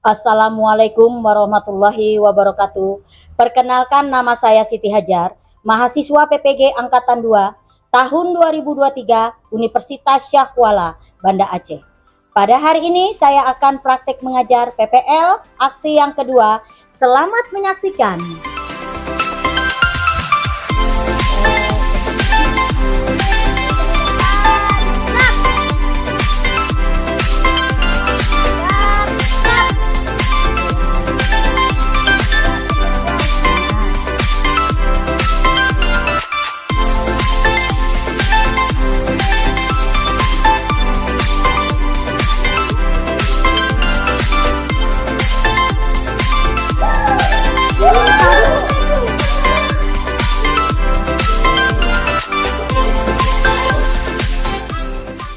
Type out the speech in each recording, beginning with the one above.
Assalamualaikum warahmatullahi wabarakatuh. Perkenalkan, nama saya Siti Hajar, mahasiswa PPG Angkatan 2, tahun 2023, Universitas Syah Kuala, Banda Aceh. Pada hari ini saya akan praktek mengajar PPL aksi yang kedua. Selamat menyaksikan.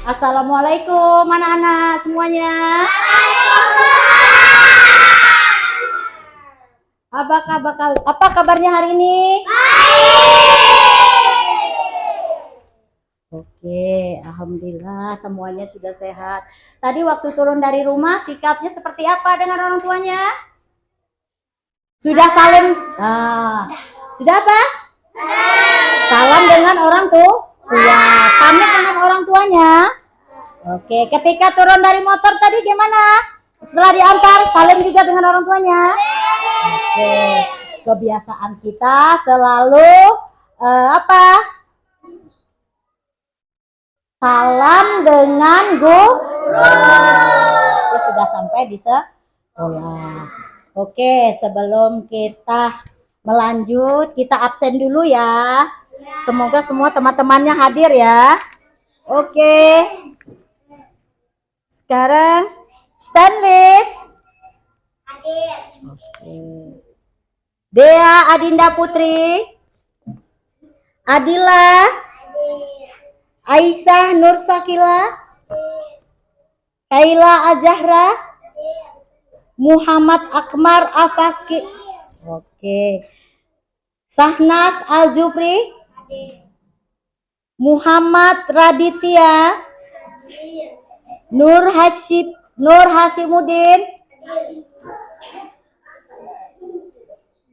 Assalamualaikum anak-anak semuanya. Apa kabarnya hari ini? Oke, alhamdulillah semuanya sudah sehat. Tadi waktu turun dari rumah sikapnya seperti apa dengan orang tuanya? Sudah saling sudah apa? Salam dengan orang tua. Pamit dengan orang tuanya. Oke, ketika turun dari motor tadi gimana? Setelah diantar, saling juga dengan orang tuanya. Oke, kebiasaan kita selalu salam dengan guru. Sudah sampai di sekolah. Oke, sebelum kita melanjut, kita absen dulu ya. Semoga semua teman-temannya hadir ya. Oke. Sekarang Stanley hadir. Oke. Dea Adinda Putri, Adila hadir. Aisyah Nur Sakila, Kaila Azahra hadir. Muhammad Akmar Afaki. Oke. Sahnas Al-Jupri hadir. Muhammad Raditya hadir. Nur Hasimuddin hadir.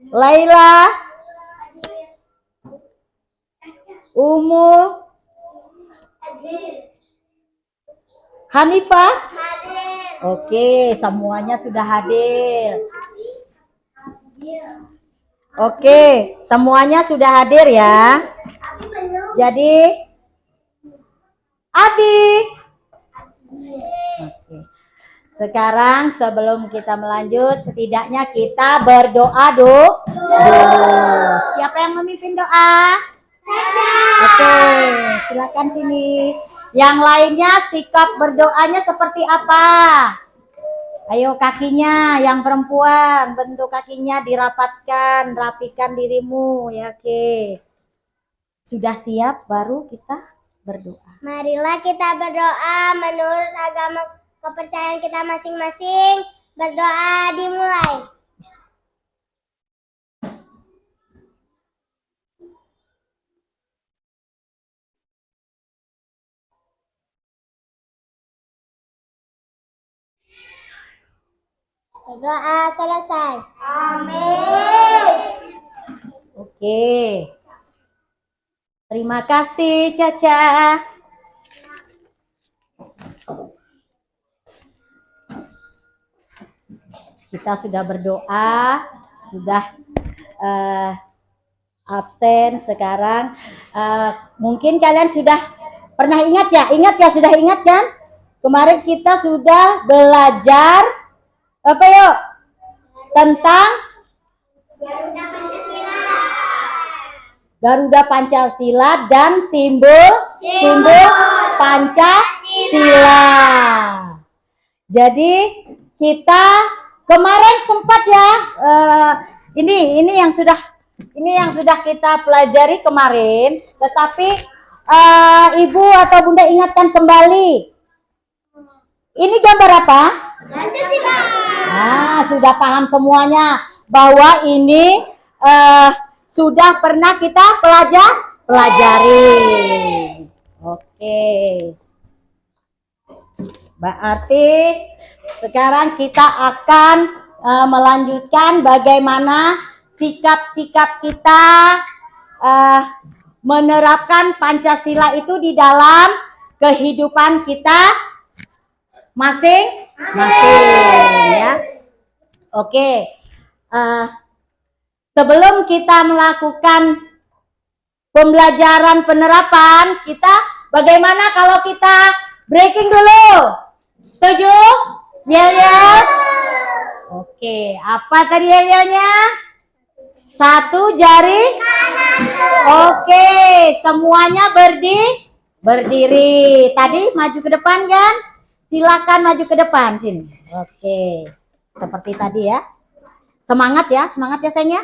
Laila hadir. Umu hadir. Hanifah hadir. Oke, semuanya sudah hadir. Oke, semuanya sudah hadir ya. Jadi Abi. Oke. Sekarang sebelum kita melanjut, setidaknya kita berdoa dulu. Siapa yang memimpin doa? Oke, silakan sini. Yang lainnya sikap berdoanya seperti apa? Ayo kakinya, yang perempuan bentuk kakinya dirapatkan, rapikan dirimu ya. Oke. Sudah siap baru kita berdoa. Marilah kita berdoa menurut agama kepercayaan kita masing-masing. Berdoa dimulai. Berdoa selesai. Amin. Oke. Terima kasih Caca. Kita sudah berdoa, sudah absen sekarang. Mungkin kalian sudah pernah ingat ya? Sudah ingat kan? Kemarin kita sudah belajar apa yuk? Tentang Garuda Pancasila dan simbol Pancasila. Jadi kita kemarin sempat ya ini yang sudah kita pelajari kemarin, tetapi Ibu atau Bunda ingatkan kembali. Ini gambar apa? Pancasila. Sudah paham semuanya bahwa ini sudah pernah kita pelajari. Oke. Berarti Sekarang kita akan melanjutkan bagaimana sikap-sikap kita menerapkan Pancasila itu di dalam kehidupan kita masing-masing ya. Oke. Sebelum kita melakukan pembelajaran penerapan, kita bagaimana kalau kita breaking dulu? Setuju? Yel-yel? Oke, apa tadi yel-yelnya? 1 jari? Oke, semuanya berdiri. Tadi maju ke depan kan? Silakan maju ke depan sini. Oke, seperti tadi ya. Semangat ya sayangnya.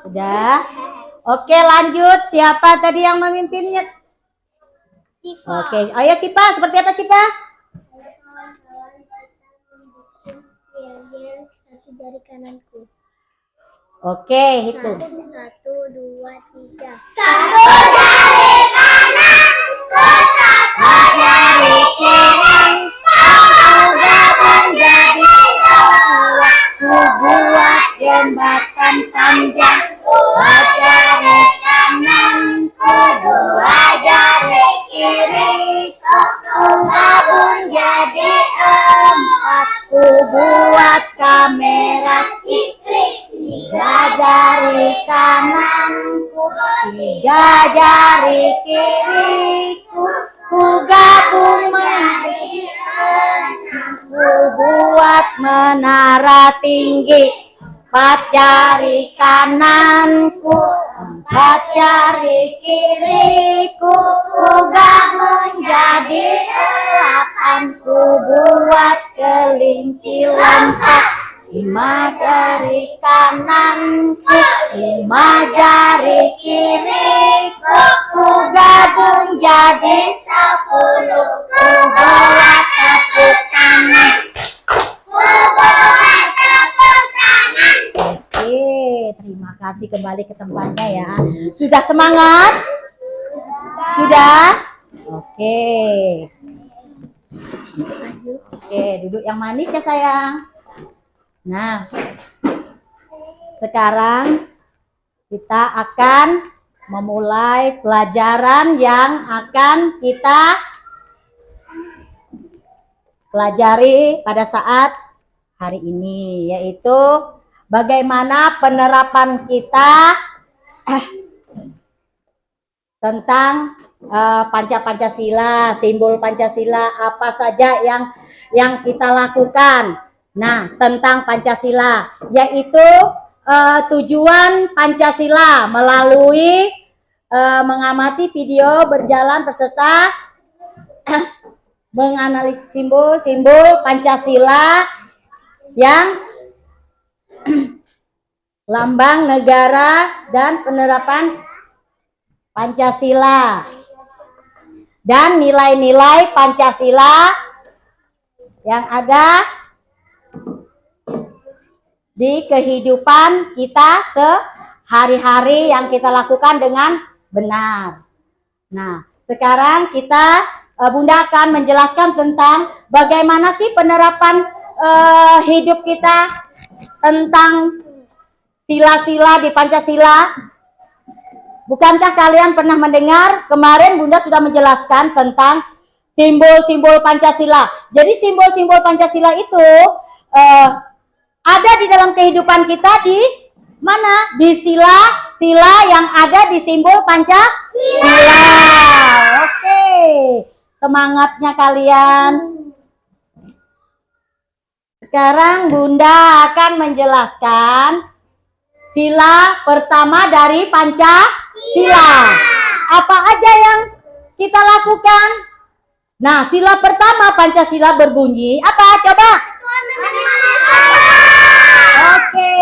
Sudah. Oke, lanjut. Siapa tadi yang memimpinnya? Sipa. Oke, ayo Sipa, seperti apa Sipa? Yel-yel 1 jari kananku. Oke, hitung. 1, 2, 3. 1 jari kananku, 1 jari kiri. Buat jembatan panjang, 2 jari kananku, 2 jari kiriku, gabung jadi 4. Ku buat kamera cikrik, 3 jari kananku, 3 jari kiriku, ku gabung menjadi 6. Ku buat menara tinggi, 4 jari kananku, 4 jari kiriku, ku gabung jadi 8. Ku buat kelinci lompat, 5 jari kananku, 5 jari kiriku, ku gabung jadi 10. Ku buat tepuk tangan, ku buat tepuk tangan. Oke, terima kasih, kembali ke tempatnya ya. Sudah semangat? Sudah? Oke. Oke, duduk yang manis ya sayang. Nah, sekarang kita akan memulai pelajaran yang akan kita pelajari pada saat hari ini, yaitu bagaimana penerapan kita tentang Pancasila, simbol Pancasila, apa saja yang kita lakukan. Nah, tentang Pancasila, yaitu tujuan Pancasila melalui mengamati video berjalan beserta menganalisis simbol-simbol Pancasila yang lambang negara dan penerapan Pancasila dan nilai-nilai Pancasila yang ada di kehidupan kita sehari-hari yang kita lakukan dengan benar. Nah, sekarang kita Bunda akan menjelaskan tentang bagaimana sih penerapan hidup kita tentang sila-sila di Pancasila. Bukankah kalian pernah mendengar kemarin Bunda sudah menjelaskan tentang simbol-simbol Pancasila. Jadi simbol-simbol Pancasila itu ada di dalam kehidupan kita di mana? Di sila yang ada di simbol Pancasila. Oke, semangatnya kalian. Sekarang Bunda akan menjelaskan sila pertama dari Pancasila. Apa aja yang kita lakukan? Nah, sila pertama Pancasila berbunyi apa? Coba. Oke,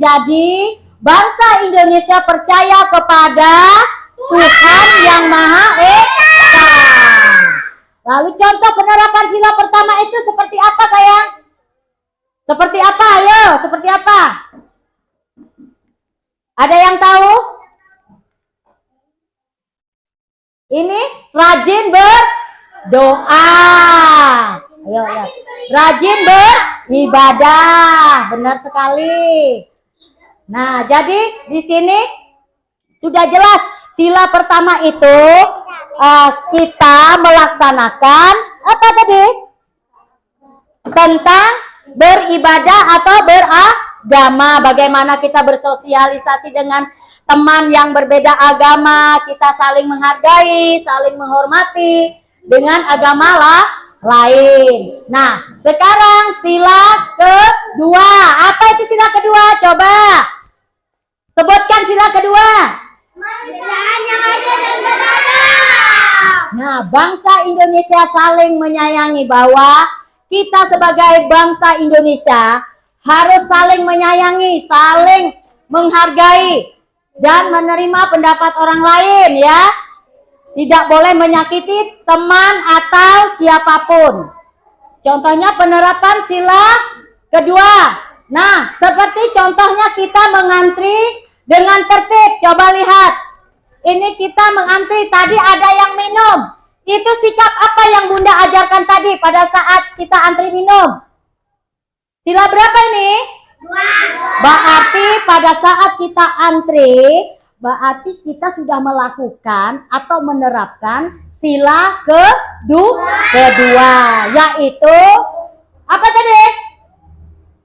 jadi bangsa Indonesia percaya kepada Tuhan yang Maha Esa. Lalu contoh penerapan sila pertama itu seperti apa sayang? Seperti apa? Ayo, seperti apa? Ada yang tahu? Ini rajin doa. Ayo, ya. Rajin beribadah. Benar sekali. Nah, jadi di sini sudah jelas sila pertama itu kita melaksanakan apa tadi? Tentang beribadah atau beragama. Bagaimana kita bersosialisasi dengan teman yang berbeda agama, kita saling menghargai, saling menghormati dengan agama lain. Nah, sekarang sila kedua. Apa itu sila kedua? Coba sebutkan sila kedua. Nah, bangsa Indonesia saling menyayangi, bahwa kita sebagai bangsa Indonesia harus saling menyayangi, saling menghargai, dan menerima pendapat orang lain ya. Tidak boleh menyakiti teman atau siapapun. Contohnya penerapan sila kedua. Nah, seperti contohnya kita mengantri dengan tertib. Coba lihat. Ini kita mengantri, tadi ada yang minum. Itu sikap apa yang Bunda ajarkan tadi pada saat kita antri minum? Sila berapa ini? Berarti pada saat kita antri, berarti kita sudah melakukan atau menerapkan sila kedua, yaitu apa tadi?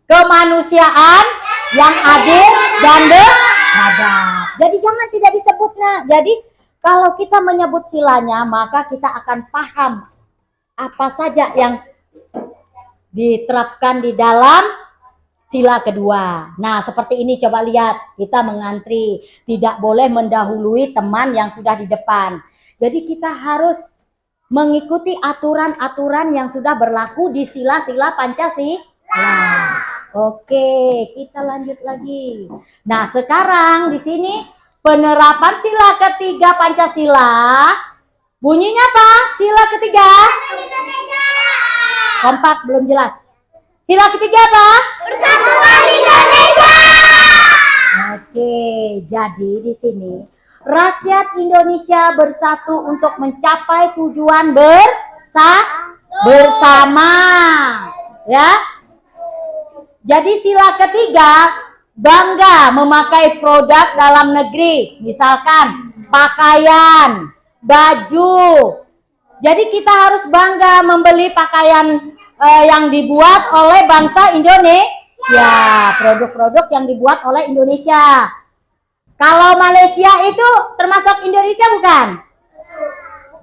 Kemanusiaan yang adil dan beradab. Jadi jangan tidak disebut. Nah, jadi kalau kita menyebut silanya, maka kita akan paham apa saja yang diterapkan di dalam sila kedua. Nah, seperti ini, coba lihat. Kita mengantri, tidak boleh mendahului teman yang sudah di depan. Jadi kita harus mengikuti aturan-aturan yang sudah berlaku di sila-sila Pancasila. Oke, kita lanjut lagi. Nah, sekarang di sini penerapan sila ketiga Pancasila. Bunyinya apa? Sila ketiga? Kompak, belum jelas. Sila ketiga apa? Persatuan Indonesia. Oke, jadi di sini rakyat Indonesia bersatu untuk mencapai tujuan bersama. Ya. Jadi sila ketiga, bangga memakai produk dalam negeri, misalkan pakaian, baju. Jadi kita harus bangga membeli pakaian yang dibuat oleh bangsa Indonesia, produk-produk yang dibuat oleh Indonesia. Kalau Malaysia itu termasuk Indonesia bukan?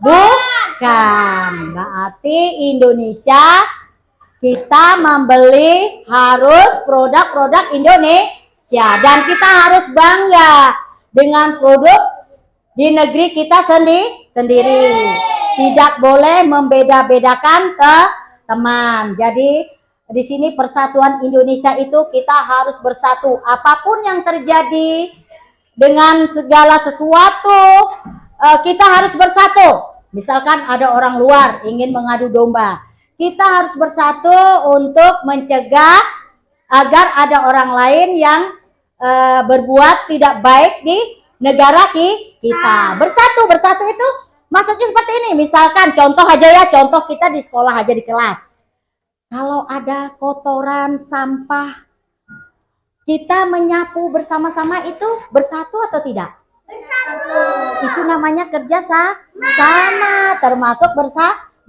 Bukan. Berarti Indonesia kita membeli harus produk-produk Indonesia, dan kita harus bangga dengan produk di negeri kita sendiri. Tidak boleh membeda-bedakan teman. Jadi di sini persatuan Indonesia itu kita harus bersatu. Apapun yang terjadi dengan segala sesuatu, kita harus bersatu. Misalkan ada orang luar ingin mengadu domba, kita harus bersatu untuk mencegah agar ada orang lain yang berbuat tidak baik di negara kita. Bersatu itu maksudnya seperti ini. Misalkan contoh aja ya, contoh kita di sekolah aja, di kelas. Kalau ada kotoran, sampah, kita menyapu bersama-sama, itu bersatu atau tidak? Bersatu. Itu namanya kerja sama, termasuk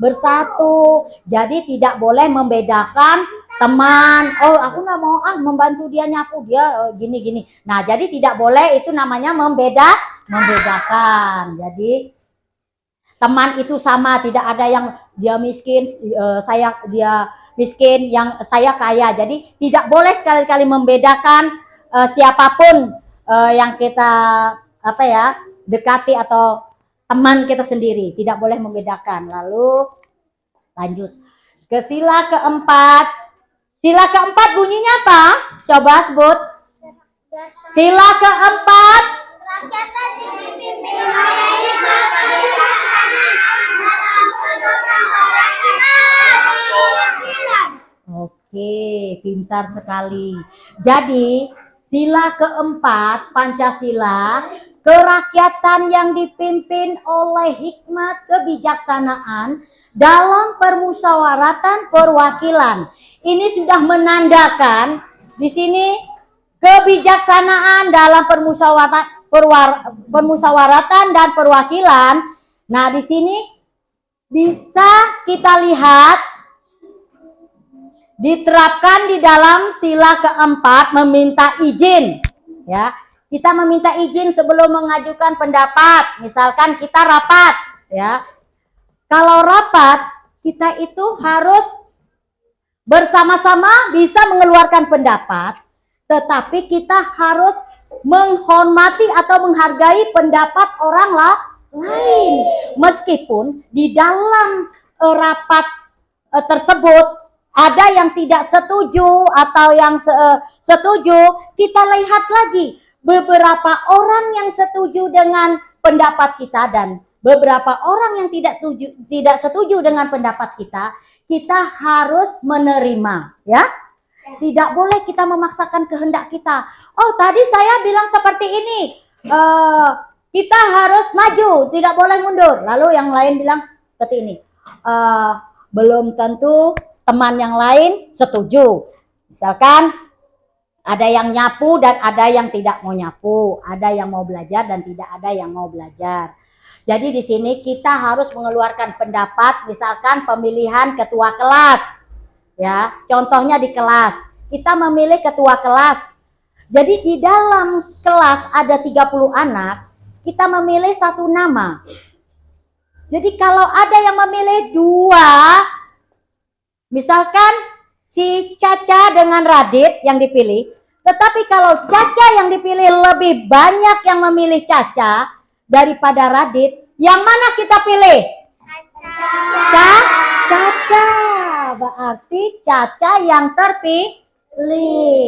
bersatu. Jadi tidak boleh membedakan teman. Oh, aku nggak mau membantu dia nyapu, dia gini-gini. Nah, jadi tidak boleh, itu namanya membedakan. Jadi teman itu sama, tidak ada yang dia miskin, dia miskin, yang saya kaya. Jadi tidak boleh sekali-kali membedakan siapapun yang kita dekati atau teman kita sendiri, tidak boleh membedakan. Lalu lanjut ke sila keempat. Sila keempat bunyinya apa? Coba sebut. Sila keempat. Rakyat dipimpin oleh hikmat kebijaksanaan dalam penutup orang keadilan. Oke, pintar sekali. Jadi sila keempat Pancasila, kerakyatan yang dipimpin oleh hikmat kebijaksanaan dalam permusyawaratan perwakilan. Ini sudah menandakan di sini kebijaksanaan dalam permusyawaratan dan perwakilan. Nah, di sini bisa kita lihat diterapkan di dalam sila keempat, meminta izin. Ya, kita meminta izin sebelum mengajukan pendapat. Misalkan kita rapat, ya. Kalau rapat, kita itu harus bersama-sama bisa mengeluarkan pendapat, tetapi kita harus menghormati atau menghargai pendapat orang lain. Meskipun di dalam rapat tersebut ada yang tidak setuju atau yang setuju, kita lihat lagi beberapa orang yang setuju dengan pendapat kita dan beberapa orang yang tidak setuju dengan pendapat kita, kita harus menerima, ya. Tidak boleh kita memaksakan kehendak kita. Oh, tadi saya bilang seperti ini, kita harus maju, tidak boleh mundur. Lalu yang lain bilang seperti ini, belum tentu teman yang lain setuju. Misalkan ada yang nyapu dan ada yang tidak mau nyapu, ada yang mau belajar dan tidak ada yang mau belajar. Jadi di sini kita harus mengeluarkan pendapat, misalkan pemilihan ketua kelas. Ya, contohnya di kelas, kita memilih ketua kelas. Jadi di dalam kelas ada 30 anak, kita memilih satu nama. Jadi kalau ada yang memilih 2, misalkan si Caca dengan Radit yang dipilih, tetapi kalau Caca yang dipilih lebih banyak yang memilih Caca daripada Radit, yang mana kita pilih? Caca. Berarti Caca yang terpilih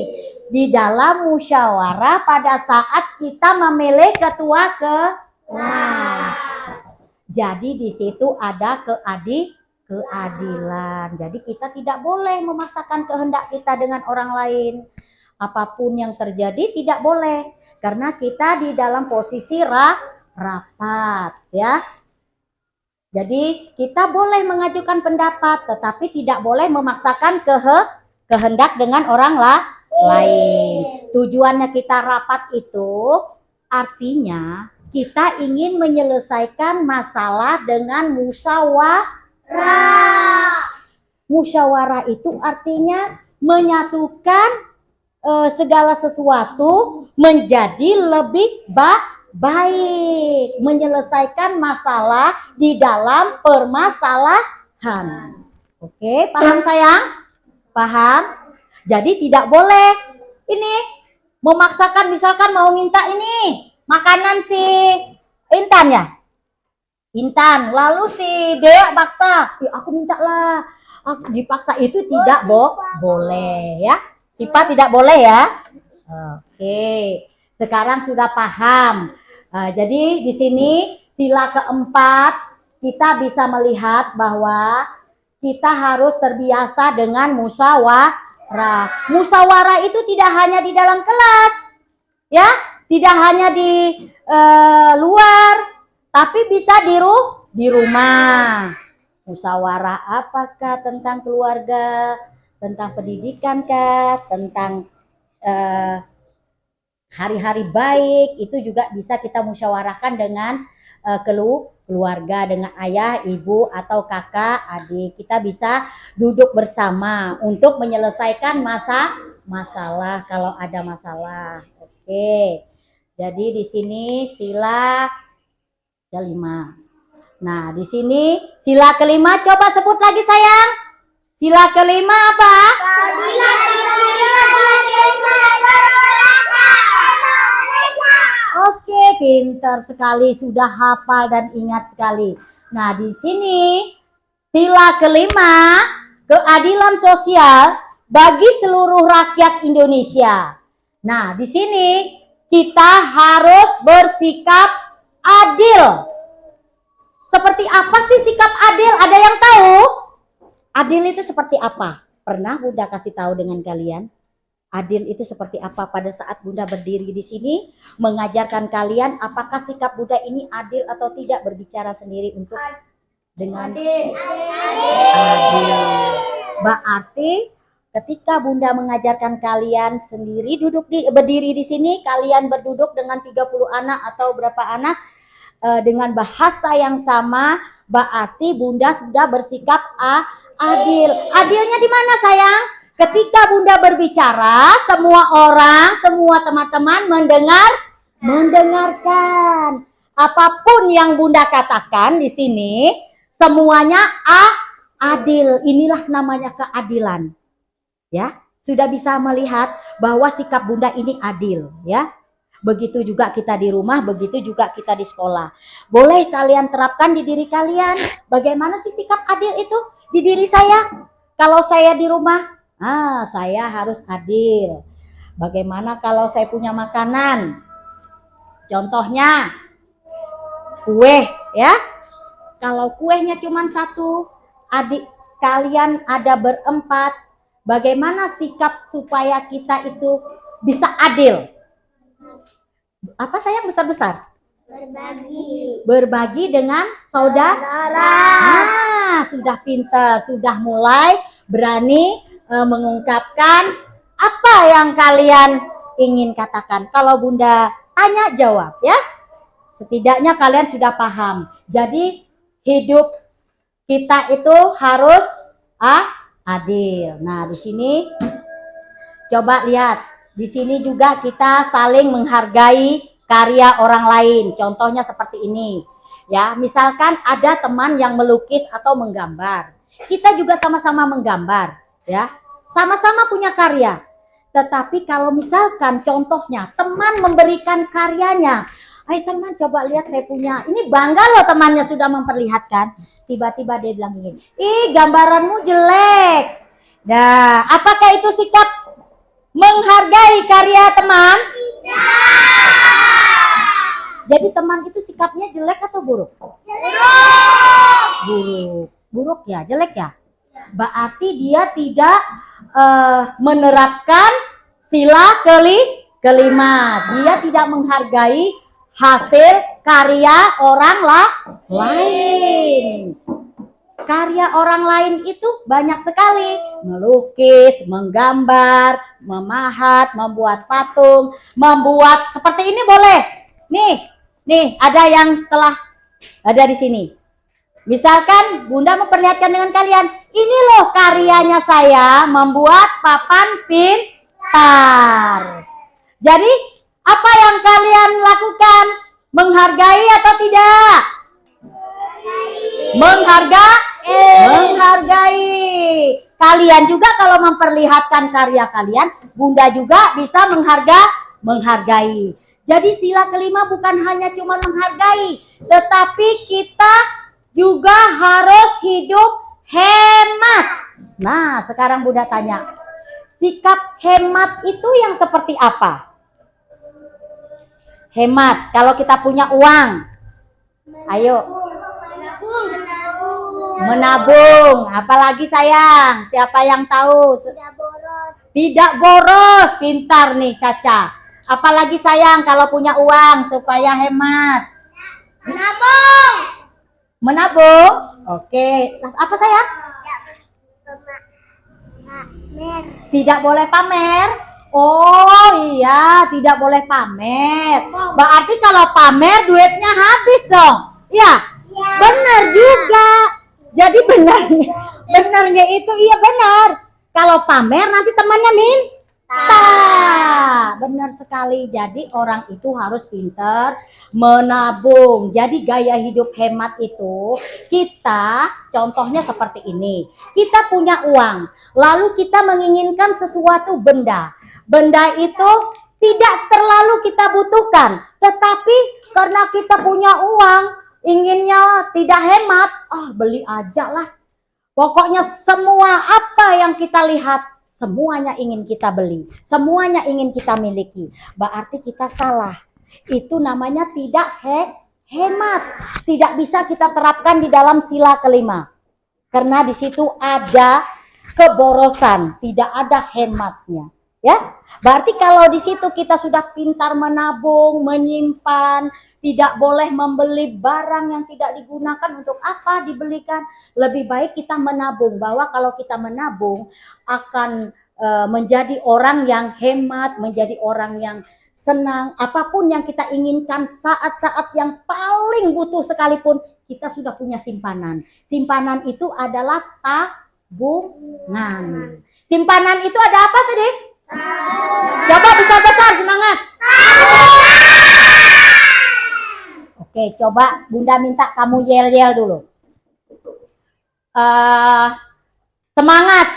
di dalam musyawarah pada saat kita memilih ketua kelas. Jadi di situ ada keadilan. Jadi kita tidak boleh memaksakan kehendak kita dengan orang lain. Apapun yang terjadi tidak boleh, karena kita di dalam posisi rapat, ya. Jadi kita boleh mengajukan pendapat, tetapi tidak boleh memaksakan kehendak dengan orang lain. Tujuannya kita rapat itu artinya kita ingin menyelesaikan masalah dengan musyawarah. Musyawarah itu artinya menyatukan segala sesuatu menjadi lebih baik, menyelesaikan masalah di dalam permasalahan. Oke, paham sayang? Paham? Jadi tidak boleh ini memaksakan, misalkan mau minta ini makanan si Intan, ya. Intan, lalu si Dea maksa, aku minta lah, aku dipaksa, itu tidak boleh, ya. Sifat tidak boleh, ya. Oke, sekarang sudah paham. Jadi di sini sila keempat kita bisa melihat bahwa kita harus terbiasa dengan musyawarah. Musyawarah itu tidak hanya di dalam kelas, ya, tidak hanya di luar, tapi bisa di rumah. Musyawarah apakah tentang keluarga, tentang pendidikan kah, tentang hari-hari baik, itu juga bisa kita musyawarahkan dengan keluarga, dengan ayah, ibu, atau kakak, adik. Kita bisa duduk bersama untuk menyelesaikan masalah kalau ada masalah. Oke. Jadi di sini sila kelima. Nah, di sini sila kelima, coba sebut lagi sayang. Sila kelima apa? Oke, pintar sekali, sudah hafal dan ingat sekali. Nah, di sini sila kelima, keadilan sosial bagi seluruh rakyat Indonesia. Nah, di sini kita harus bersikap adil. Seperti apa sih sikap adil? Ada yang tahu? Adil itu seperti apa? Pernah Bunda kasih tahu dengan kalian? Adil itu seperti apa? Pada saat Bunda berdiri di sini mengajarkan kalian apakah sikap Bunda ini adil atau tidak, berbicara sendiri untuk Dengan Adil. adil. Berarti ketika Bunda mengajarkan kalian sendiri berdiri di sini, kalian berduduk dengan 30 anak atau berapa anak dengan bahasa yang sama, berarti Bunda sudah bersikap adil. Adilnya di mana sayang? Ketika Bunda berbicara, semua orang, semua teman-teman mendengarkan. Apapun yang Bunda katakan di sini, semuanya adil. Inilah namanya keadilan. Ya, sudah bisa melihat bahwa sikap Bunda ini adil, ya. Begitu juga kita di rumah, begitu juga kita di sekolah. Boleh kalian terapkan di diri kalian. Bagaimana sih sikap adil itu di diri saya? Kalau saya di rumah, saya harus adil. Bagaimana kalau saya punya makanan? Contohnya kue, ya. Kalau kuenya cuma satu, adik kalian ada berempat, bagaimana sikap supaya kita itu bisa adil? Apa sayang besar-besar? Berbagi dengan saudara. Sudah pintar, sudah mulai berani mengungkapkan apa yang kalian ingin katakan. Kalau Bunda tanya jawab, ya. Setidaknya kalian sudah paham. Jadi hidup kita itu harus adil. Nah, di sini coba lihat. Di sini juga kita saling menghargai karya orang lain. Contohnya seperti ini. Ya, misalkan ada teman yang melukis atau menggambar. Kita juga sama-sama menggambar, ya. Sama-sama punya karya. Tetapi kalau misalkan contohnya teman memberikan karyanya, teman coba lihat saya punya. Ini bangga loh temannya sudah memperlihatkan. Tiba-tiba dia bilang begini, gambaranmu jelek. Nah, apakah itu sikap menghargai karya teman? Jadi teman itu sikapnya jelek atau buruk? Buruk ya, jelek ya. Berarti dia tidak menerapkan sila kelima. Dia tidak menghargai hasil karya orang lain. Karya orang lain itu banyak sekali. Melukis, menggambar, memahat, membuat patung, membuat seperti ini boleh. Nih ada yang telah ada di sini. Misalkan Bunda memperlihatkan dengan kalian, ini loh karyanya saya membuat papan pintar. Jadi apa yang kalian lakukan? Menghargai atau tidak? Menghargai. Kalian juga kalau memperlihatkan karya kalian, Bunda juga bisa menghargai. Jadi sila kelima bukan hanya cuma menghargai, tetapi kita juga harus hidup hemat. Nah, sekarang Bunda tanya, sikap hemat itu yang seperti apa? Hemat, kalau kita punya uang, ayo. Menabung, apalagi sayang, siapa yang tahu? Tidak boros, pintar nih Caca. Apalagi sayang kalau punya uang supaya hemat. Menabung. Oke, terus apa sayang? Tidak boleh pamer. Oh iya, tidak boleh pamer. Berarti kalau pamer duitnya habis dong. Ya, benar juga. Jadi benarnya itu iya benar. Kalau pamer nanti temannya minta. Benar sekali. Jadi orang itu harus pintar menabung. Jadi gaya hidup hemat itu kita contohnya seperti ini. Kita punya uang, lalu kita menginginkan sesuatu benda. Benda itu tidak terlalu kita butuhkan, tetapi karena kita punya uang, inginnya tidak hemat, beli aja lah. Pokoknya semua apa yang kita lihat, semuanya ingin kita beli, semuanya ingin kita miliki. Berarti kita salah. Itu namanya tidak hemat. Tidak bisa kita terapkan di dalam sila kelima. Karena di situ ada keborosan, tidak ada hematnya. Ya, berarti kalau di situ kita sudah pintar menabung, menyimpan, tidak boleh membeli barang yang tidak digunakan. Untuk apa dibelikan? Lebih baik kita menabung, bahwa kalau kita menabung akan menjadi orang yang hemat, menjadi orang yang senang. Apapun yang kita inginkan, saat-saat yang paling butuh sekalipun, kita sudah punya simpanan. Simpanan itu adalah tabungan. Simpanan itu ada apa tadi? Coba besar-besar, semangat. Oke, coba Bunda minta kamu yel-yel dulu. Semangat.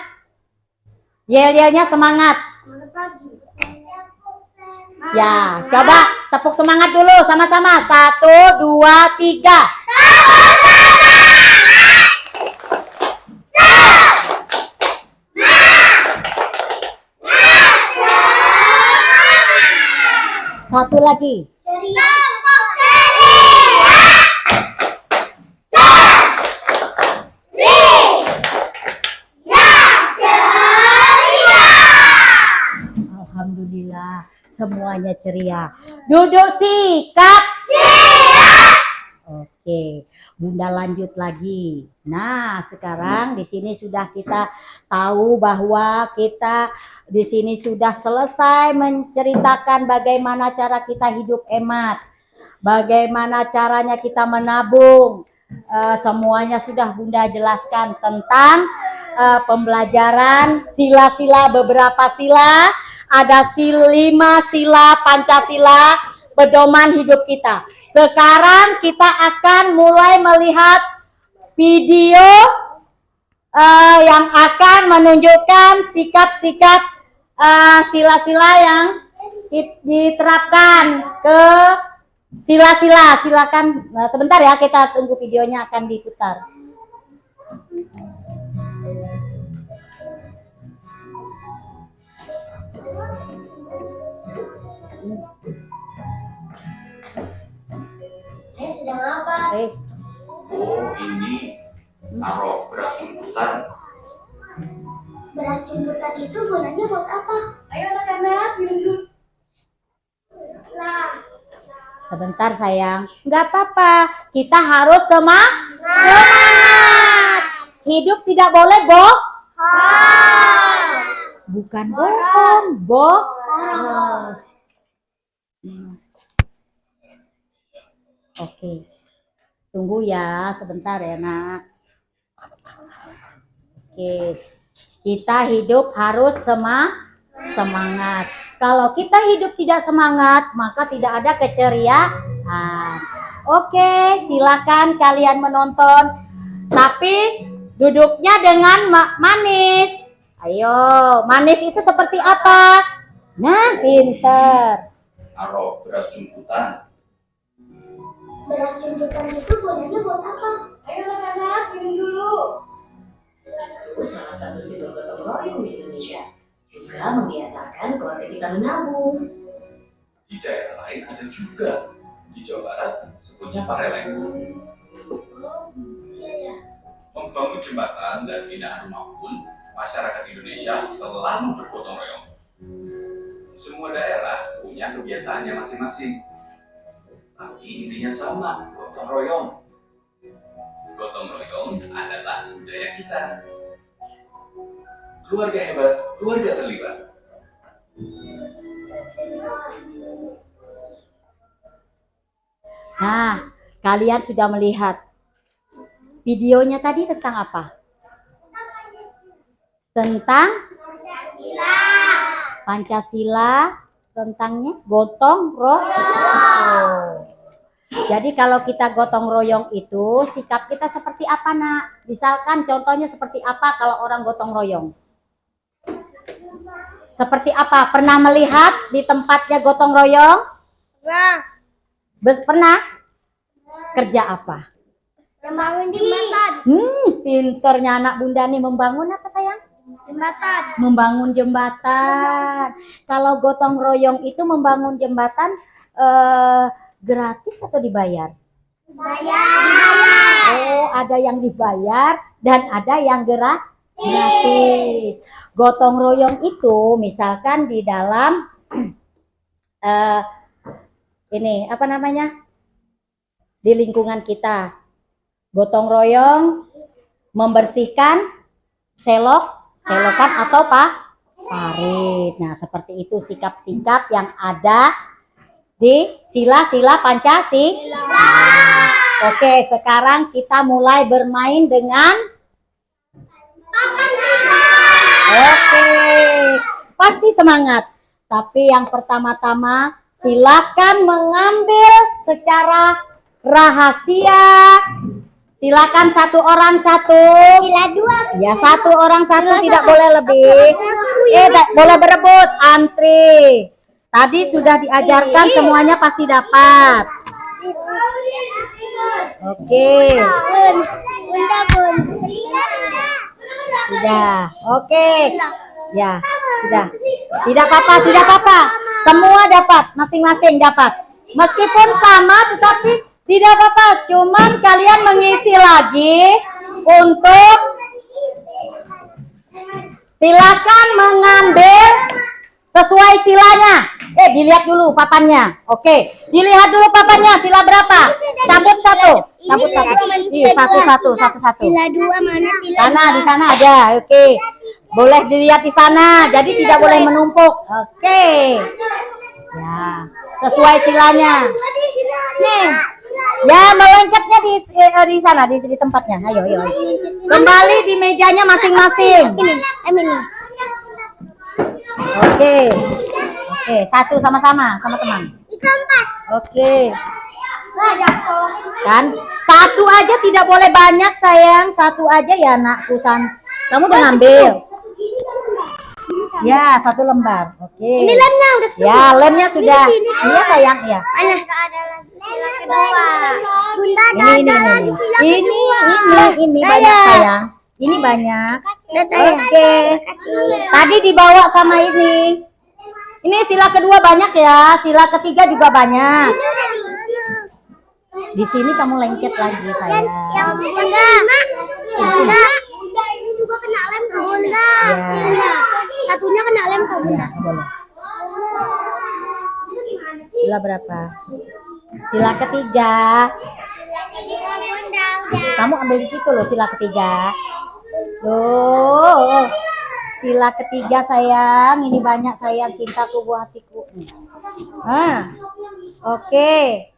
Yel-yelnya semangat. Ya, coba tepuk semangat dulu sama-sama. 1, 2, 3. Satu lagi. Alhamdulillah, semuanya ceria. Duduk sikap. Oke, Bunda lanjut lagi. Nah, sekarang di sini sudah kita tahu bahwa kita di sini sudah selesai menceritakan bagaimana cara kita hidup hemat, bagaimana caranya kita menabung. Semuanya sudah Bunda jelaskan tentang pembelajaran sila-sila, beberapa sila. Ada 5 sila Pancasila, pedoman hidup kita. Sekarang kita akan mulai melihat video yang akan menunjukkan sikap-sikap sila-sila yang diterapkan ke sila-sila. Silakan sebentar ya, kita tunggu videonya akan diputar. Sedang apa? Oh, ini naruh beras jumputan. Beras jumputan itu gunanya buat apa? Ayo anak-anak, yuk. Lah, Sebentar sayang, nggak apa-apa. Kita harus semangat. Hidup tidak boleh bukan bohong, bohong. Oke, tunggu ya sebentar ya nak. Oke, kita hidup harus semangat. Kalau kita hidup tidak semangat, maka tidak ada keceriaan. Oke, silakan kalian menonton. Tapi duduknya dengan manis. Ayo, manis itu seperti apa? Nah, pinter. Naruh beras jumputan. beras jumputan itu gunanya buat apa? Ayo anak-anak, minum dulu. Itu salah satu simbol gotong royong di Indonesia. Juga membiasakan keluarga kita menabung. Di daerah lain ada juga. Di Jawa Barat sebutnya pareleng. Membangun jembatan dan binaan rumah pun masyarakat Indonesia selalu bergotong royong. Semua daerah punya kebiasaannya masing-masing. Tapi intinya sama, gotong royong. Gotong royong adalah budaya kita. Keluarga hebat, keluarga terlibat. Nah, kalian sudah melihat videonya tadi tentang apa? Tentang Pancasila, tentangnya gotong royong. Jadi kalau kita gotong royong itu sikap kita seperti apa nak? Misalkan contohnya seperti apa kalau orang gotong royong? Seperti apa? Pernah melihat di tempatnya gotong royong? Pernah? Kerja apa? Membangun jembatan. Pinternya anak bunda nih. Membangun apa sayang? Jembatan. Membangun jembatan. Kalau gotong royong itu membangun jembatan gratis atau dibayar? Bayar. Oh, ada yang dibayar dan ada yang gratis. Gotong royong itu misalkan di dalam ini apa namanya? Di lingkungan kita. Gotong royong membersihkan selokan atau parit. Nah, seperti itu sikap-sikap yang ada di sila-sila Pancasila. Oke, sekarang kita mulai bermain dengan Oke, pasti semangat. Tapi yang pertama-tama silakan mengambil secara rahasia. Silakan satu orang satu. Sila 2. Ya, satu orang satu, tidak boleh lebih. Boleh berebut, antri. Tadi sudah diajarkan, semuanya pasti dapat. Oke. Bunda, Bunda. Sudah, oke. Ya, sudah. Tidak apa-apa. Semua dapat, masing-masing dapat. Meskipun sama, tetapi tidak apa-apa. Cuman kalian mengisi lagi untuk silakan mengambil sesuai silanya. Dilihat dulu papannya. Oke, dilihat dulu papannya. Sila berapa? Cabut satu. Satu. Sila 2 mana? Sana, di sana ada. Oke. Boleh dilihat di sana. Jadi tidak boleh menumpuk. Oke. Ya, sesuai silanya. Nih. Ya, melengketnya di sana, di tempatnya. Ayo. Kembali di mejanya masing-masing. Ini. Oke, satu sama-sama sama teman. Oke. Kan satu aja, tidak boleh banyak sayang. Satu aja ya nakku. Kamu udah ngambil? Ya, satu lembar. Oke. Ini lemnya udah. Ya, lemnya sudah. Iya sayang, ya. Mana? Sila kedua. Bunda, Ini banyak sayang. Ini banyak. Oke. Tadi dibawa sama ini. Ini sila kedua banyak ya. Sila ketiga juga banyak. Di sini kamu lengket lagi sayang. Yang Bunda, ini juga kena lem Bunda. Ya. Satunya kena lem Bunda. Ya, boleh. Sila berapa? Sila ketiga. Kamu ambil di situ loh, sila ketiga. Loh, sila ketiga sayang. Ini banyak sayang, cintaku buah hatiku. Oke.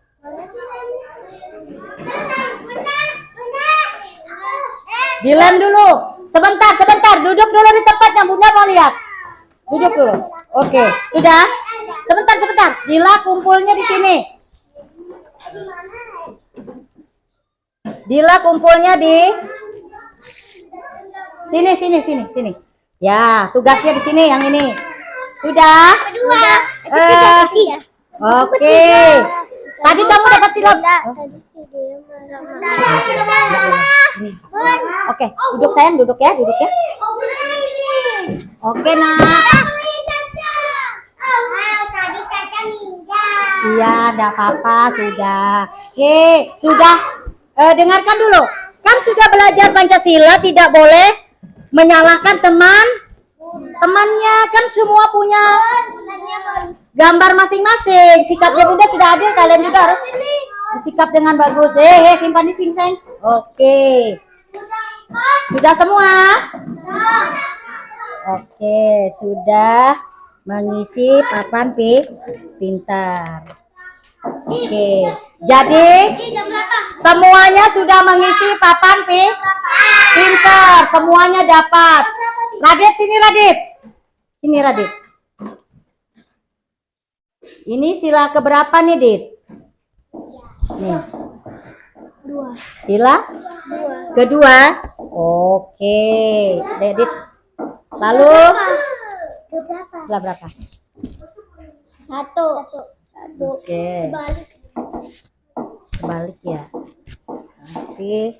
Dilem dulu. Sebentar. Duduk dulu di tempatnya, Bunda mau lihat. Duduk dulu. Oke, sudah. Sebentar. Dila kumpulnya di sini. Dila kumpulnya di sini. Ya, tugasnya di sini yang ini. Sudah? Oke. Tadi kamu dapat sila. Oke, duduk sayang, duduk ya. Oke, nak. Tadi Caca minjam. Iya, enggak apa-apa, sudah. Oke, sudah. Dengarkan dulu. Kan sudah belajar Pancasila, tidak boleh menyalahkan temannya. Kan semua punya gambar masing-masing. Sikapnya Bunda sudah adil, kalian juga harus bersikap dengan bagus. Simpan di sini, sayang. Oke. Sudah semua? Oke, sudah mengisi papan pintar. Oke. Jadi semuanya sudah mengisi papan pintar. Semuanya dapat. Radit, sini Radit. Sini Radit. Ini sila keberapa nih, Dit? Nih. Sila kedua. Oke. Dit. Lalu sila berapa? Satu. Oke. Balik ya. Oke.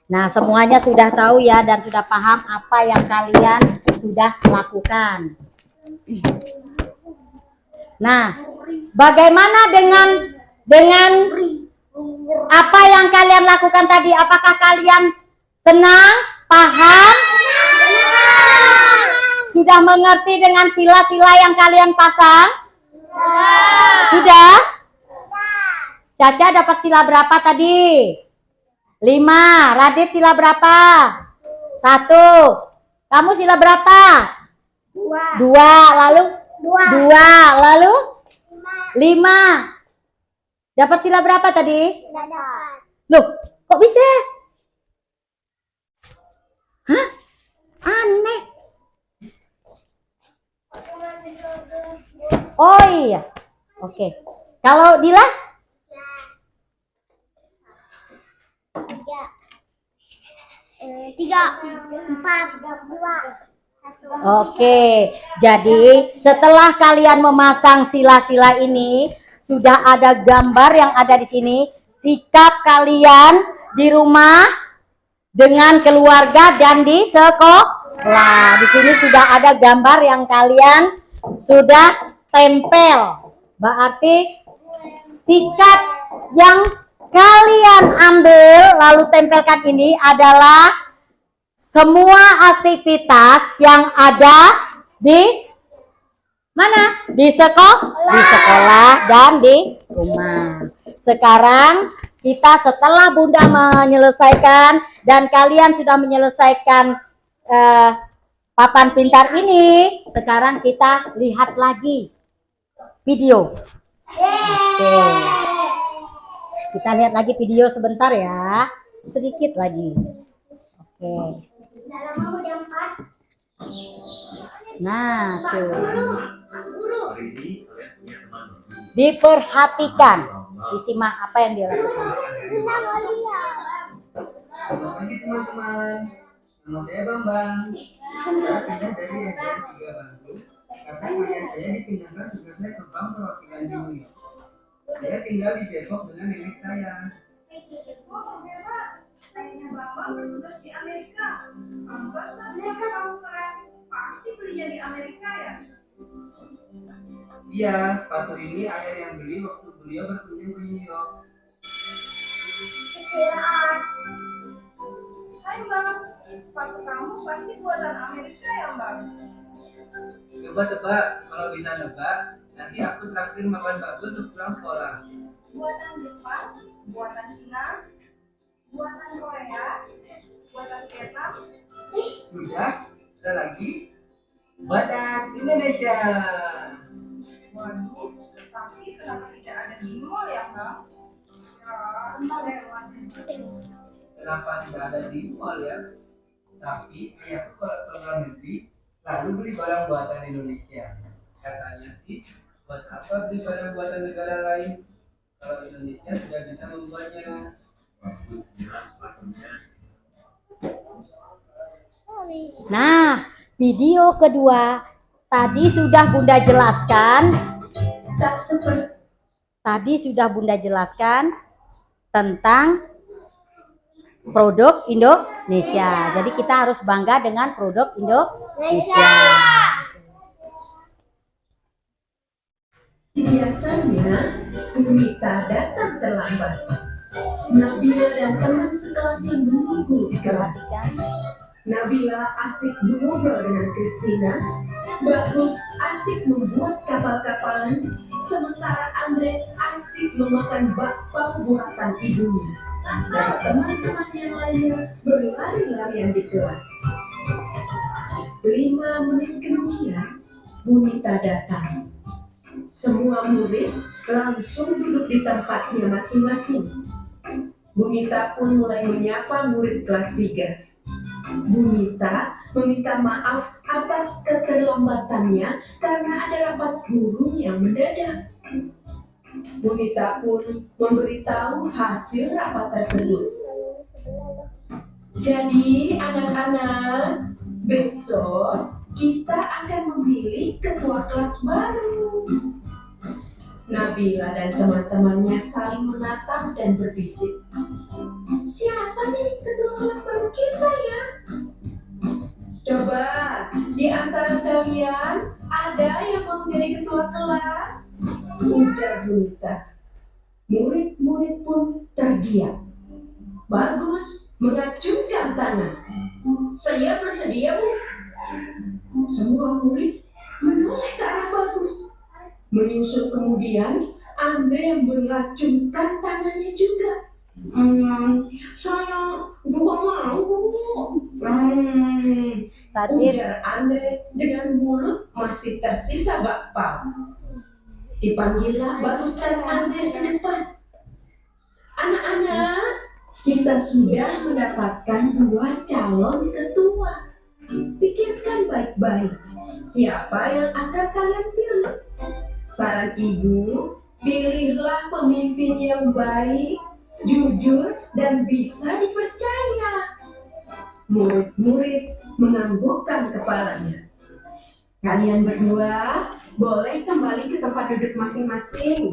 Nah, semuanya sudah tahu ya dan sudah paham apa yang kalian sudah lakukan. Nah, bagaimana dengan apa yang kalian lakukan tadi? Apakah kalian senang, paham? sudah mengerti dengan sila-sila yang kalian pasang? Sudah? Caca dapat sila berapa tadi? 5. Radit sila berapa? 1. Kamu sila berapa? 2. Lalu? 2. Lalu? 5. Dapat sila berapa tadi? Loh, kok bisa? Hah? Aneh. Oh iya. Oke. Kalau Dila? 3, 4, 2, 1. Oke. Jadi setelah kalian memasang sila-sila ini, sudah ada gambar yang ada di sini. Sikap kalian di rumah dengan keluarga dan di sekolah. Di sini sudah ada gambar yang kalian sudah tempel. Berarti sikap yang kalian ambil lalu tempelkan ini adalah semua aktivitas yang ada di mana? Di sekolah dan di rumah. Sekarang kita setelah Bunda menyelesaikan dan kalian sudah menyelesaikan papan pintar ini, sekarang kita lihat lagi video. Oke. Kita lihat lagi video sebentar ya. Sedikit lagi. Oke. Nah, tuh. Diperhatikan. Disimak apa yang dia lakukan. Selamat pagi teman-teman. Nama saya Bambang. Saya pindah dari SDN 3 Bandung karena ayah saya dipindahkan tugasnya ke bank perwakilan di New York. Saya tinggal di Depok dengan nenek saya. Ayahnya Bapak bertugas di Amerika. Pantesan siapa kamu keren. Pasti belinya di Amerika ya? Iya, sepatu ini ayah yang beli waktu beliau berkunjung ke New York. Hai Bang, sepatu kamu pasti buatan Amerika ya Bang? Coba tebak, kalau bisa nebak, nanti aku traktir makan bakso sepulang sekolah. Buatan Jepang, buatan Cina, buatan Korea, buatan Vietnam. Sudah, ada lagi. Buatan Indonesia. Waduh, tapi kenapa tidak ada di mall ya Bang? Ya, lewat. Kenapa tidak ada di mall ya? Tapi ayahku kalau ke luar negeri selalu beli barang buatan Indonesia. Katanya sih, buat apa beli barang buatan negara lain kalau Indonesia sudah bisa membuatnya? Nah, video kedua tadi sudah Bunda jelaskan. Tentang produk Indonesia. Jadi kita harus bangga dengan produk Indonesia. Biasanya, Mita datang terlambat. Nabila dan teman sekelasnya menunggu di kelas. Nabila asik mengobrol dengan Christina. Bagus asik membuat kapal-kapalan. Sementara Andre asik memakan bakpao buatan ibunya. Dan teman-teman yang lainnya berlari-larian di kelas. 5 menit kemudian, Bunita datang. Semua murid langsung duduk di tempatnya masing-masing. Bunita pun mulai menyapa murid kelas 3. Bunita meminta maaf atas keterlambatannya karena ada rapat guru yang mendadak. Bunita pun memberitahu hasil rapat tersebut. Jadi anak-anak, besok kita akan memilih ketua kelas baru. Nabila dan teman-temannya saling menatap dan berbisik. Siapa nih ketua kelas baru kita ya? Coba di antara kalian ada yang mau jadi ketua kelas? Ujar Bunita. Murid-murid pun terdiam. Bagus mengacungkan tangan. Saya bersedia, Bu. Semua murid menoleh ke arah Bagus. Menyusul kemudian Andre mengacungkan tangannya juga. Saya juga mau. Tadi Ujar Andre dengan mulut masih tersisa bakpao. Dipanggillah Bagus dan Andre ke depan. Anak-anak, kita sudah mendapatkan 2 calon ketua. Pikirkan baik-baik, siapa yang akan kalian pilih? Saran ibu, pilihlah pemimpin yang baik, jujur, dan bisa dipercaya. Murid-murid menganggukkan kepalanya. Kalian berdua boleh kembali ke tempat duduk masing-masing.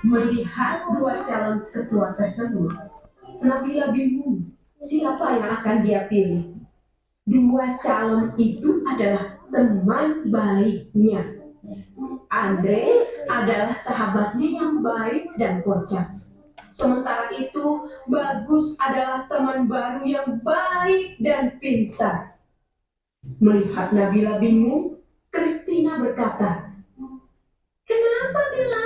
Melihat 2 calon ketua tersebut, Nabila bingung siapa yang akan dia pilih. 2 calon itu adalah teman baiknya. Andre adalah sahabatnya yang baik dan kocak. Sementara itu, Bagus adalah teman baru yang baik dan pintar. Melihat Nabila bingung, Christina berkata, "Kenapa, Bila?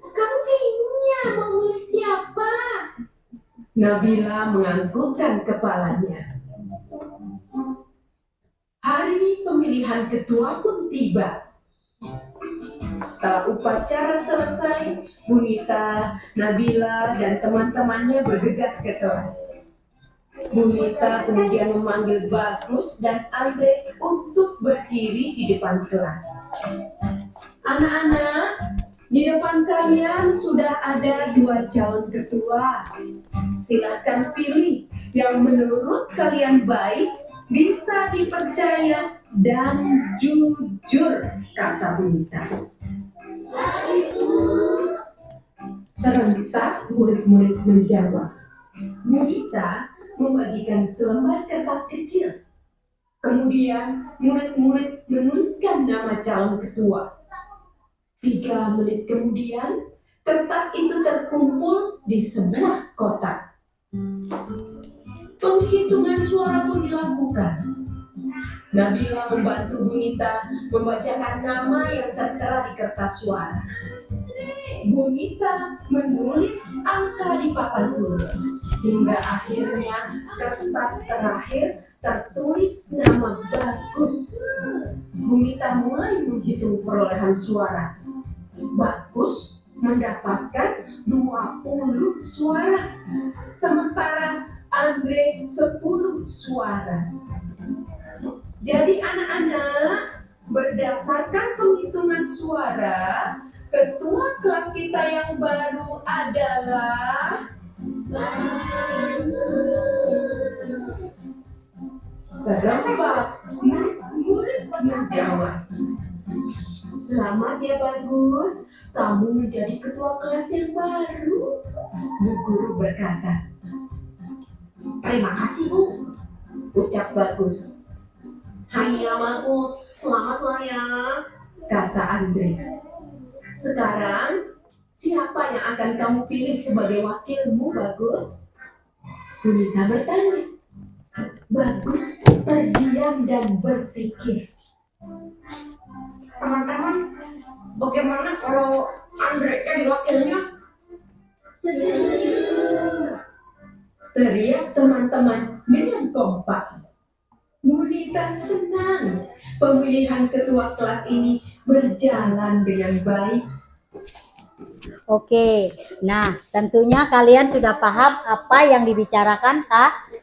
Kamu bingung ya mau milih siapa?" Nabila menganggukkan kepalanya. Hari pemilihan ketua pun tiba. Setelah upacara selesai, Bunita, Nabila, dan teman-temannya bergegas ke kelas. Bunita kemudian memanggil Bagus dan Andre untuk berdiri di depan kelas. Anak-anak, di depan kalian sudah ada 2 calon ketua. Silakan pilih yang menurut kalian baik, bisa dipercaya, dan jujur, kata Bunita. Serentak murid-murid menjawab. Bunita membagikan selembar kertas kecil. Kemudian murid-murid menuliskan nama calon ketua. 3 menit kemudian, kertas itu terkumpul di sebuah kotak. Penghitungan suara pun dilakukan. Nabila membantu Bunita membacakan nama yang tertera di kertas suara. Bunita menulis angka di papan tulis. Hingga akhirnya kertas terakhir tertulis nama Bagus. Bunita mulai menghitung perolehan suara. Bagus mendapatkan 20 suara. Sementara Andre 10 suara. Jadi anak-anak, berdasarkan penghitungan suara, ketua kelas kita yang baru adalah serempak murid menjawab. Selamat ya Bagus, kamu menjadi ketua kelas yang baru. Bu Guru berkata. Terima kasih Bu, ucap Bagus. Hanya Bagus, selamatlah ya, kata Andre. Sekarang, siapa yang akan kamu pilih sebagai wakilmu, Bagus? Bunita bertanya. Bagus terdiam dan berpikir. Teman-teman, bagaimana kalau Andre jadi wakilnya? Setuju, teriak teman-teman dengan kompak. Bunita senang pemilihan ketua kelas ini berjalan dengan baik. Oke, nah tentunya kalian sudah paham apa yang dibicarakan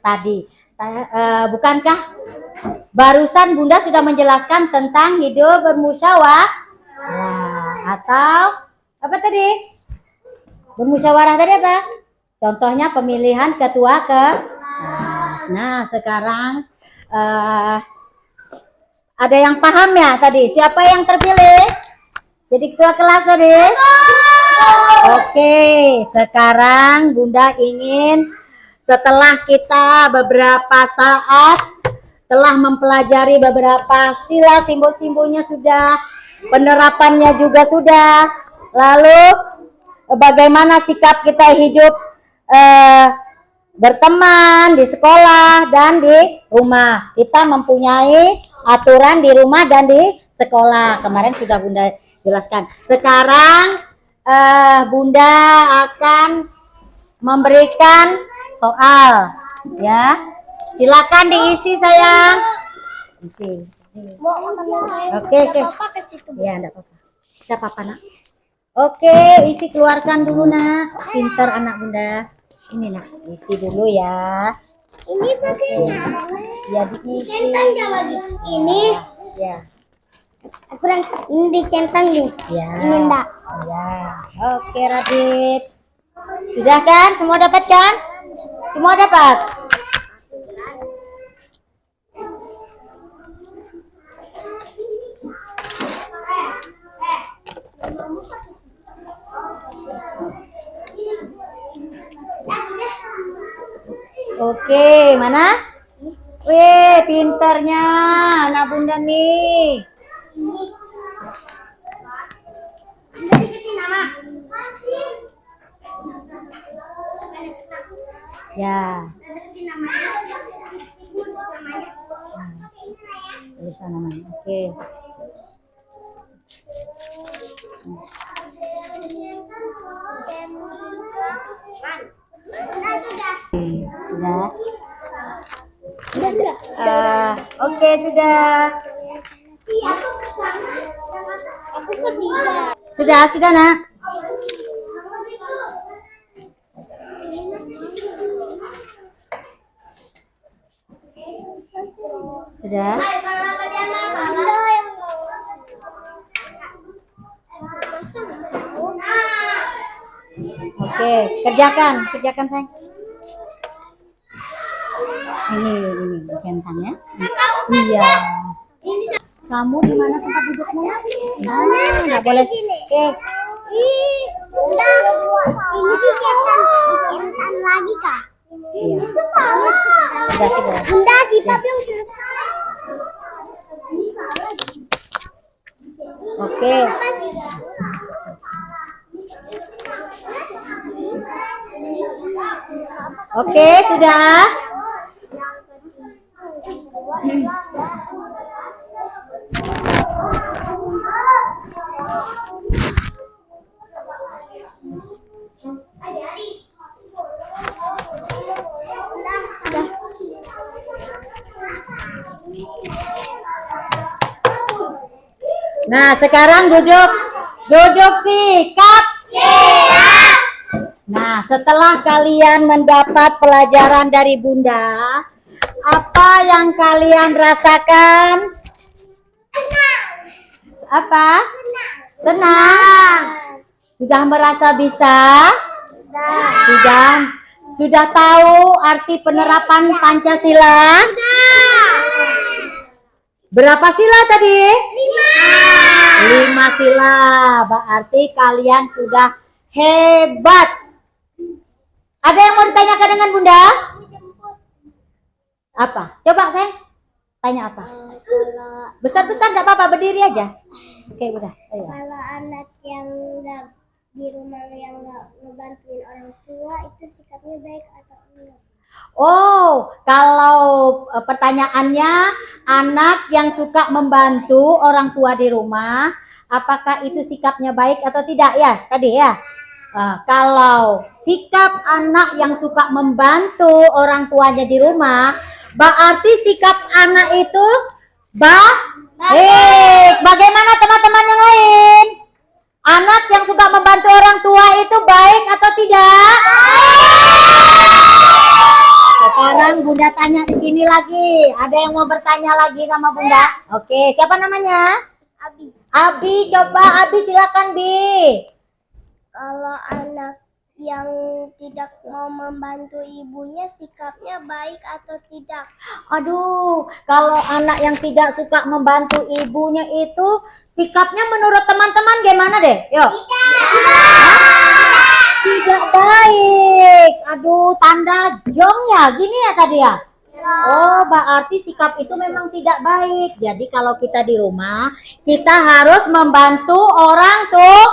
tadi. Bukankah barusan Bunda sudah menjelaskan tentang hidup bermusyawarah atau apa tadi? Bermusyawarah tadi apa? Contohnya pemilihan ketua kelas. Nah sekarang ada yang paham ya tadi? Siapa yang terpilih jadi ketua kelas tadi? Oke, sekarang Bunda ingin setelah kita beberapa saat telah mempelajari beberapa sila, simbol-simbolnya sudah, penerapannya juga sudah, lalu bagaimana sikap kita hidup berteman di sekolah dan di rumah. Kita mempunyai aturan di rumah dan di sekolah. Kemarin sudah Bunda jelaskan. Sekarang Bunda akan memberikan soal, ya. Silakan diisi sayang. Isi. Oke. Ya, enggak apa-apa. Enggak apa-apa, Nak. Oke, isi keluarkan dulu, Nak. Pintar anak Bunda. Ini, Nak. Isi dulu ya. Ini bagaimana? Ya, diisi. Centang jawab. Ini Ya. kurang ini dicentang nih. Ya. Ini enggak. Ya. Oke, Radit. Sudah kan? Semua dapat kan? Semua dapat? Oke, mana? Wih, pintarnya anak Bunda nih. Ya, tulisan namanya. Oke. Sudah. Oke, sudah. Aku ketiga. Sudah, Nak. Sudah. Oke, kerjakan sayang. Ini centangnya. Iya. Kamu di mana tempat dudukmu? Nah, nggak boleh. Oke. Ini dicentang lagi kak? Iya. Itu sama. Sudah. Bunda sifatnya udah. Oke. Oke, sudah. Nah, sekarang duduk sikap. Nah, setelah kalian mendapat pelajaran dari Bunda, apa yang kalian rasakan? Apa? Senang. Sudah merasa bisa? Sudah tahu arti penerapan Pancasila? Berapa sila tadi? 5 sila. Berarti kalian sudah hebat. Ada yang mau ditanyakan dengan Bunda? Apa? Coba sayang. Tanya apa? Besar-besar enggak apa-apa, berdiri aja. Oke, udah. Ayo. Kalau anak yang nggak di rumah yang nggak ngebantuin orang tua itu sikapnya baik atau enggak? Oh, kalau pertanyaannya anak yang suka membantu orang tua di rumah, apakah itu sikapnya baik atau tidak ya? Tadi ya. Kalau sikap anak yang suka membantu orang tuanya di rumah, berarti sikap anak itu baik. Bagaimana teman-teman yang lain? Anak yang suka membantu orang tua itu baik atau tidak? Sekarang Bunda tanya di sini lagi. Ada yang mau bertanya lagi sama Bunda? Oke, siapa namanya? Abi, coba Abi silakan Bi. Kalau anak yang tidak mau membantu ibunya sikapnya baik atau tidak? Aduh, kalau anak yang tidak suka membantu ibunya itu sikapnya menurut teman-teman gimana deh? Yuk. Tidak baik. Aduh, tanda jong ya, gini ya tadi ya. Oh, berarti sikap itu memang tidak baik. Jadi kalau kita di rumah, kita harus membantu orang tua.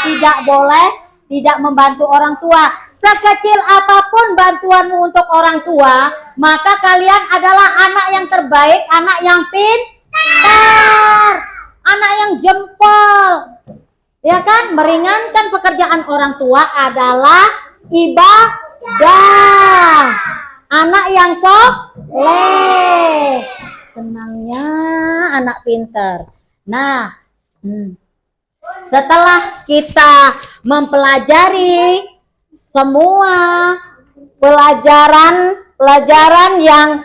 Tidak boleh tidak membantu orang tua. sekecil apapun bantuanmu untuk orang tua, maka kalian adalah anak yang terbaik, anak yang pintar, anak yang jempol. Ya kan, meringankan pekerjaan orang tua adalah ibadah. Anak yang soleh. Senangnya anak pintar. Nah, setelah kita mempelajari semua pelajaran yang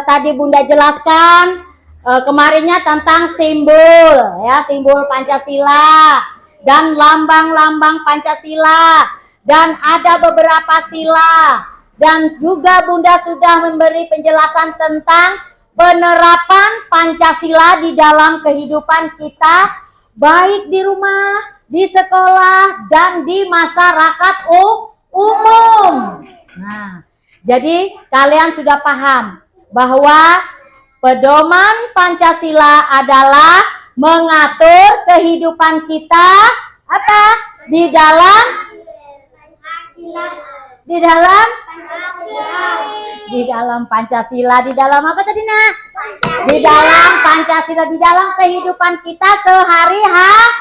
tadi Bunda jelaskan, kemarinnya tentang simbol, ya, simbol Pancasila dan lambang-lambang Pancasila, dan ada beberapa sila, dan juga Bunda sudah memberi penjelasan tentang penerapan Pancasila di dalam kehidupan kita, baik di rumah, di sekolah, dan di masyarakat umum. Nah, jadi kalian sudah paham bahwa pedoman Pancasila adalah mengatur kehidupan kita apa? Di dalam Pancasila, di dalam apa tadi, Nak? Di dalam Pancasila, di dalam kehidupan kita sehari-hari.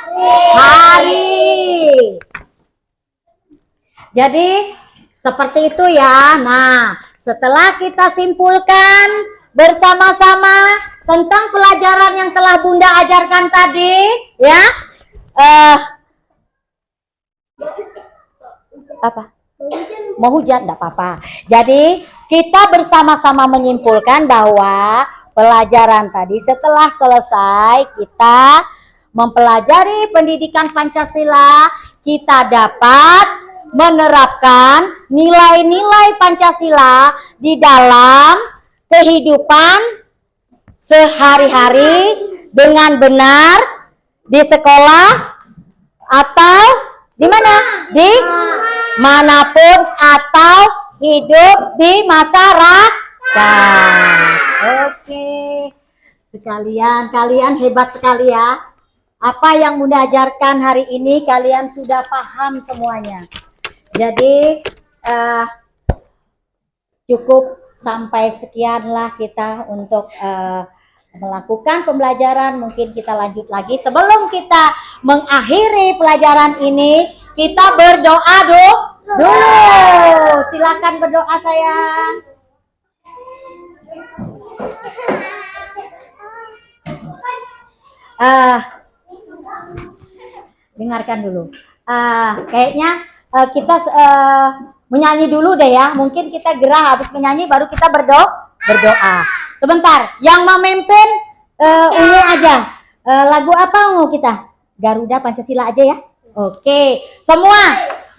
Jadi seperti itu ya. Nah, setelah kita simpulkan bersama-sama tentang pelajaran yang telah Bunda ajarkan tadi, ya, apa? Mau hujan, enggak apa-apa. Jadi kita bersama-sama menyimpulkan bahwa pelajaran tadi setelah selesai kita mempelajari pendidikan Pancasila, kita dapat menerapkan nilai-nilai Pancasila di dalam kehidupan sehari-hari dengan benar di sekolah atau di mana? Di manapun atau hidup di masyarakat. Oke. Kalian hebat sekali ya. Apa yang Bunda ajarkan hari ini kalian sudah paham semuanya. Jadi cukup sampai sekianlah kita untuk melakukan pembelajaran. Mungkin kita lanjut lagi. Sebelum kita mengakhiri pelajaran ini, kita berdoa dulu. Silakan berdoa, sayang. Dengarkan dulu. Kayaknya kita menyanyi dulu deh ya. Mungkin kita gerah habis menyanyi baru kita berdoa. Sebentar, yang memimpin Ungu aja. Lagu apa Ungu kita? Garuda Pancasila aja ya. Oke, semua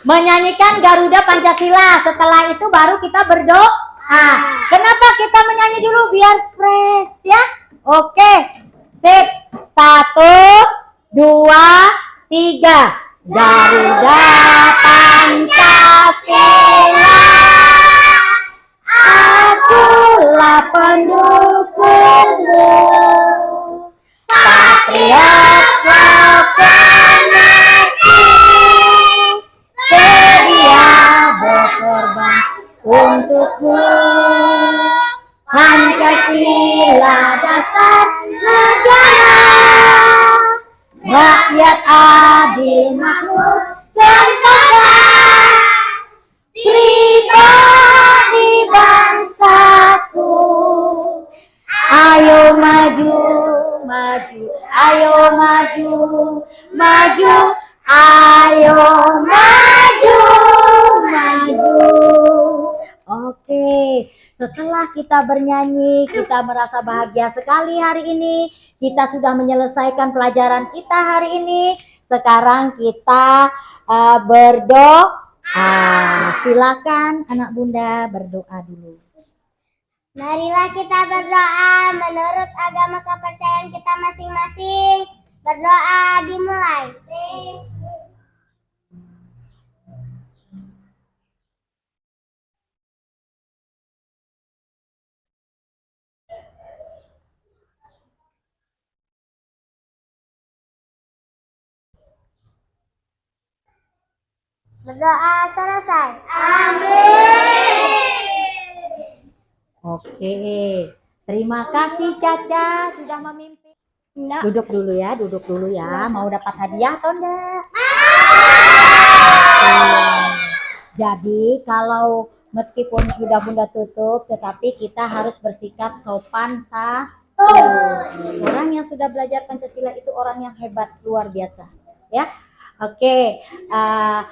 menyanyikan Garuda Pancasila. Setelah itu baru kita berdoa. Kenapa kita menyanyi dulu? Biar fresh ya. Oke, sip. 1, 2, 3. Garuda Pancasila, akulah pendukungmu, patriot proklamasi, sedia berkorban untukmu. Pancasila dasar negara, rakyat adil makmur sempurna, pribadi bangsaku. Ayo maju, maju, ayo maju, maju, ayo maju, maju. Oke, setelah kita bernyanyi, kita merasa bahagia sekali hari ini. Kita sudah menyelesaikan pelajaran kita hari ini. Sekarang kita berdoa. Silakan anak Bunda berdoa dulu. Marilah kita berdoa menurut agama kepercayaan kita masing-masing. Berdoa dimulai. Berdoa selesai. Amin. Oke. Terima kasih Caca sudah memimpin. Duduk dulu ya, duduk dulu ya. Mau dapat hadiah atau enggak? Jadi kalau meskipun sudah Bunda tutup, tetapi kita harus bersikap sopan santun. Orang yang sudah belajar Pancasila itu orang yang hebat, luar biasa. Ya, oke.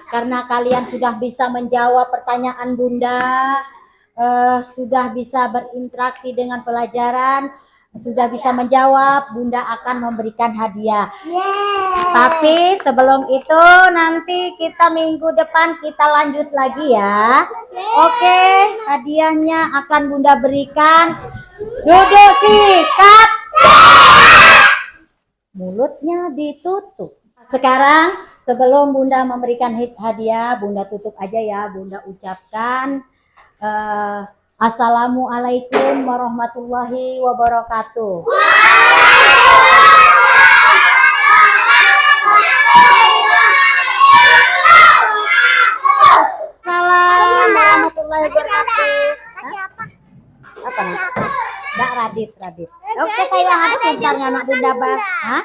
Karena kalian sudah bisa menjawab pertanyaan Bunda, sudah bisa berinteraksi dengan pelajaran, sudah bisa menjawab, Bunda akan memberikan hadiah. Tapi sebelum itu nanti kita minggu depan kita lanjut lagi ya. Oke, hadiahnya akan Bunda berikan. Duduk sikap. Mulutnya ditutup. Sekarang sebelum Bunda memberikan hadiah, Bunda tutup aja ya. Bunda ucapkan Assalamualaikum warahmatullahi wabarakatuh. Salam warahmatullahi wabarakatuh. Apa nih? Radit. Oke sayang, ada pintarnya anak Bunda, Bang. Hah?